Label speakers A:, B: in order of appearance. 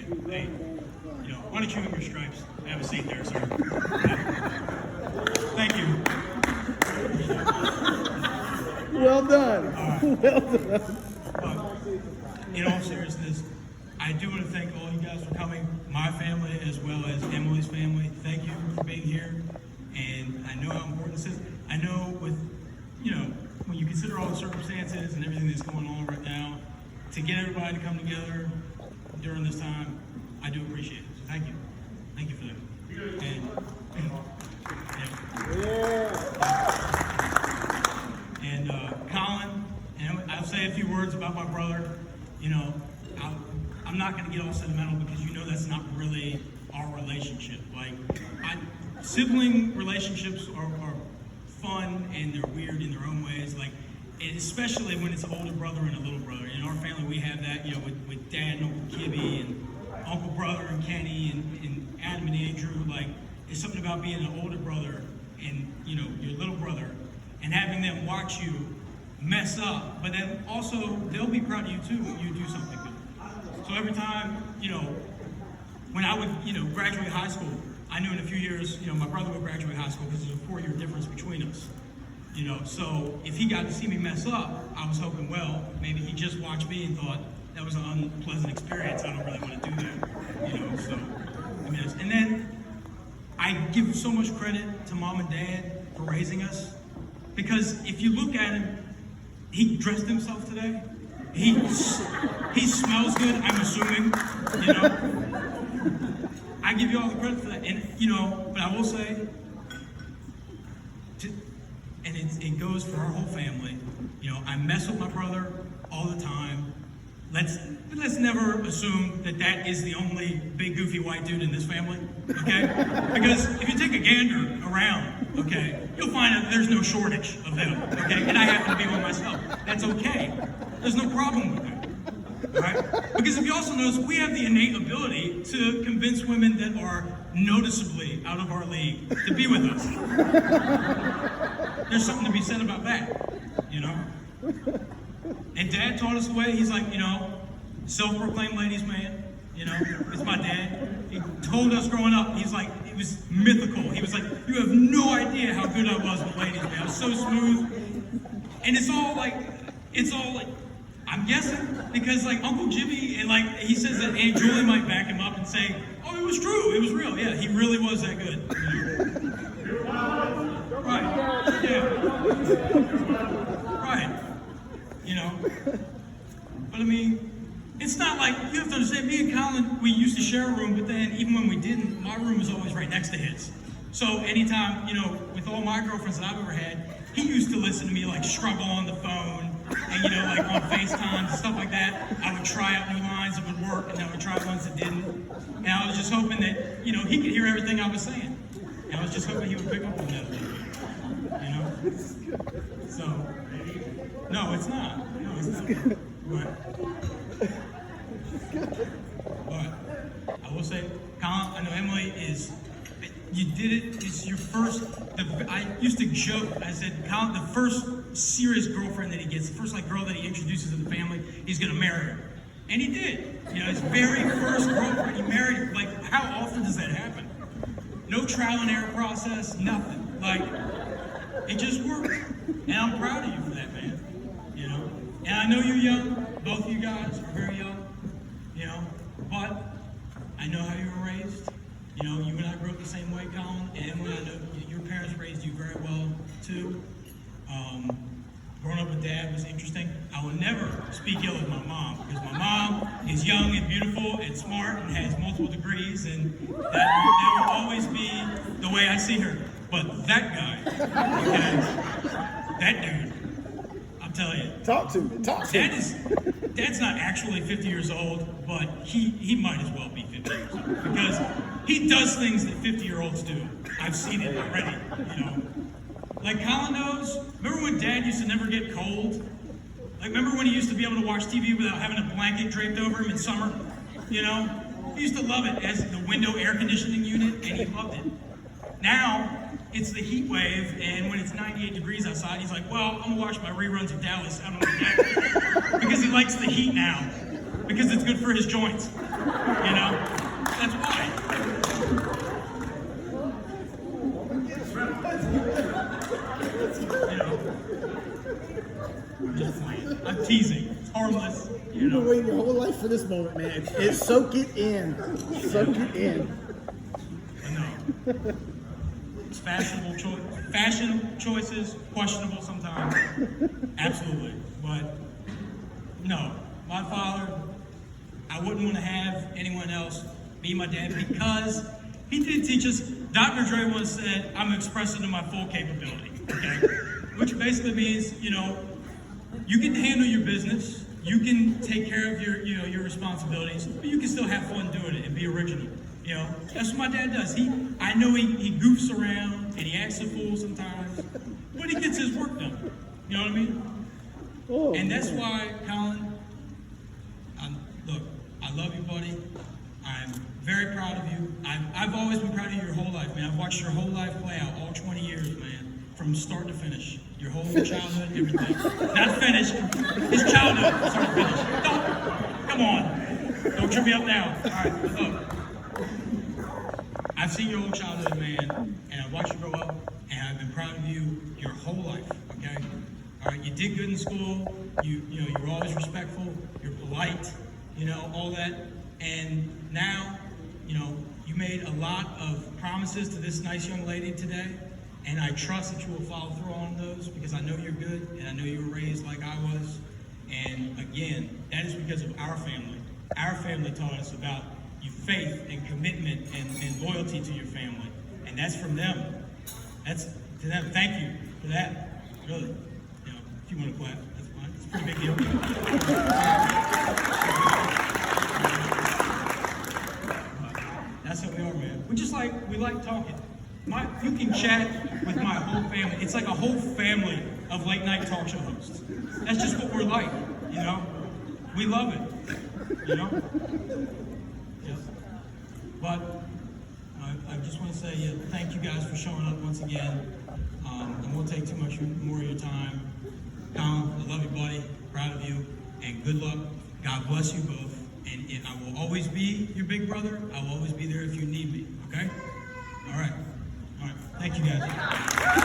A: Hey, why don't you and your stripes have a seat there, sir? Thank you.
B: Well done. Well done.
A: In all seriousness, I do want to thank all you guys for coming, my family as well as Emily's family. Thank you for being here. And I know how important this is. I know with, when you consider all the circumstances and everything that's going on right now, to get everybody to come together during this time, I do appreciate it. So thank you. Thank you for that. And Colin, and I'll say a few words about my brother. I'm not going to get all sentimental because that's not really our relationship. Sibling relationships are fun and they're weird in their own ways. And especially when it's an older brother and a little brother. In our family, we have that, with Dad and Uncle Kibby and Uncle Brother and Kenny and Adam and Andrew. It's something about being an older brother and, your little brother and having them watch you mess up, but then also they'll be proud of you too when you do something good. So every time, when I would, graduate high school, I knew in a few years, my brother would graduate high school because there's a 4-year difference between us. So if he got to see me mess up, I was hoping, well, maybe he just watched me and thought that was an unpleasant experience. I don't really want to do that, So, and then I give so much credit to Mom and Dad for raising us, because if you look at him, he dressed himself today. He smells good, I'm assuming, I give you all the credit for that. And, but I will say, and it goes for our whole family, I mess with my brother all the time. Let's never assume that is the only big goofy white dude in this family, okay? Because if you take a gander around, okay, you'll find that there's no shortage of them, okay? And I happen to be one myself. That's okay. There's no problem with that, all right? Because if you also notice, we have the innate ability to convince women that are noticeably out of our league to be with us. There's something to be said about that, And Dad taught us the way. He's like, self-proclaimed ladies' man. It's my dad. He told us growing up, he's like, it was mythical. He was like, you have no idea how good I was with ladies, man. I was so smooth. And it's all like, I'm guessing, because Uncle Jimmy, and he says that Aunt Julie might back him up and say, oh, it was true, it was real. Yeah, he really was that good. Right, yeah. Right. But it's not you have to understand, me and Colin, we used to share a room, but then even when we didn't, my room was always right next to his. So anytime, with all my girlfriends that I've ever had, he used to listen to me struggle on the phone and, on FaceTime and stuff like that. I would try out new lines that would work and I would try ones that didn't. And I was just hoping that, he could hear everything I was saying. And I was just hoping he would pick up on that a little bit, So, no, it's not. No, it's not. But I will say, Colin, I know Emily you did it, it's your first, I used to joke, I said, Colin, the first serious girlfriend that he gets, the first girl that he introduces to the family, he's gonna marry her. And he did. His very first girlfriend, he married her. How often does that happen? No trial and error process, nothing. It just worked. And I'm proud of you for that, man. And I know you're young, both of you guys are very young, but I know how you were raised. You and I grew up the same way, Colin, and when I know your parents raised you very well, too. Growing up with Dad was interesting. I will never speak ill of my mom, because my mom is young and beautiful and smart and has multiple degrees, and that will always be the way I see her. But that guy, okay, that dude, I'll tell you.
B: Talk to me.
A: Dad's not actually 50 years old, but he might as well be 50 years old, because he does things that 50-year-olds do. I've seen it already, Colin knows. Remember when Dad used to never get cold? Remember when he used to be able to watch TV without having a blanket draped over him in summer? He used to love it as the window air conditioning unit, and he loved it. Now, it's the heat wave, and when it's 98 degrees outside, he's like, well, I'm gonna watch my reruns of Dallas out on the deck, because he likes the heat now. because it's good for his joints. You know, that's why. You know, just playing. I'm teasing. It's harmless. You
B: You've been
A: know.
B: waiting your whole life for this moment, man. Soak it in. Soak it in.
A: No. It's fashion choices, questionable sometimes. Absolutely. But no, my father, I wouldn't want to have anyone else be my dad because he did teach us. Dr. Dre once said, I'm expressing to my full capability. Okay? Which basically means, you know, you can handle your business, you can take care of your responsibilities, but you can still have fun doing it and be original. You know, that's what my dad does. I know he goofs around and he acts a fool sometimes, but he gets his work done. You know what I mean?
B: Oh,
A: And that's
B: man.
A: why, Colin, look, I love you, buddy. I'm very proud of you. I've always been proud of you your whole life, man. I've watched your whole life play out, all 20 years, man, from start to finish. Your whole childhood, everything. Not finished. His childhood, start to finish. Come on. Don't trip me up now. All right, look. I've seen your whole childhood, man, and I've watched you grow up, and I've been proud of you your whole life, okay? All right, you did good in school. You know, you were always respectful. You're polite. You know, all that. And now, you know, you made a lot of promises to this nice young lady today, and I trust that you will follow through on those because I know you're good, and I know you were raised like I was. And again, that is because of our family. Our family taught us about your faith and commitment and loyalty to your family. And that's from them. That's to them. Thank you for that. Really. You know, if you want to clap, that's fine. It's a pretty big deal. That's how we are, man. We like talking. You can chat with my whole family. It's like a whole family of late night talk show hosts. That's just what we're like, you know? We love it, you know? Yeah. But I just want to say thank you guys for showing up once again. I won't take too much more of your time. Colin, I love you, buddy. Proud of you. And good luck. God bless you both. And I will always be your big brother. I will always be there if you need me. Okay? All right. All right. Thank you, guys.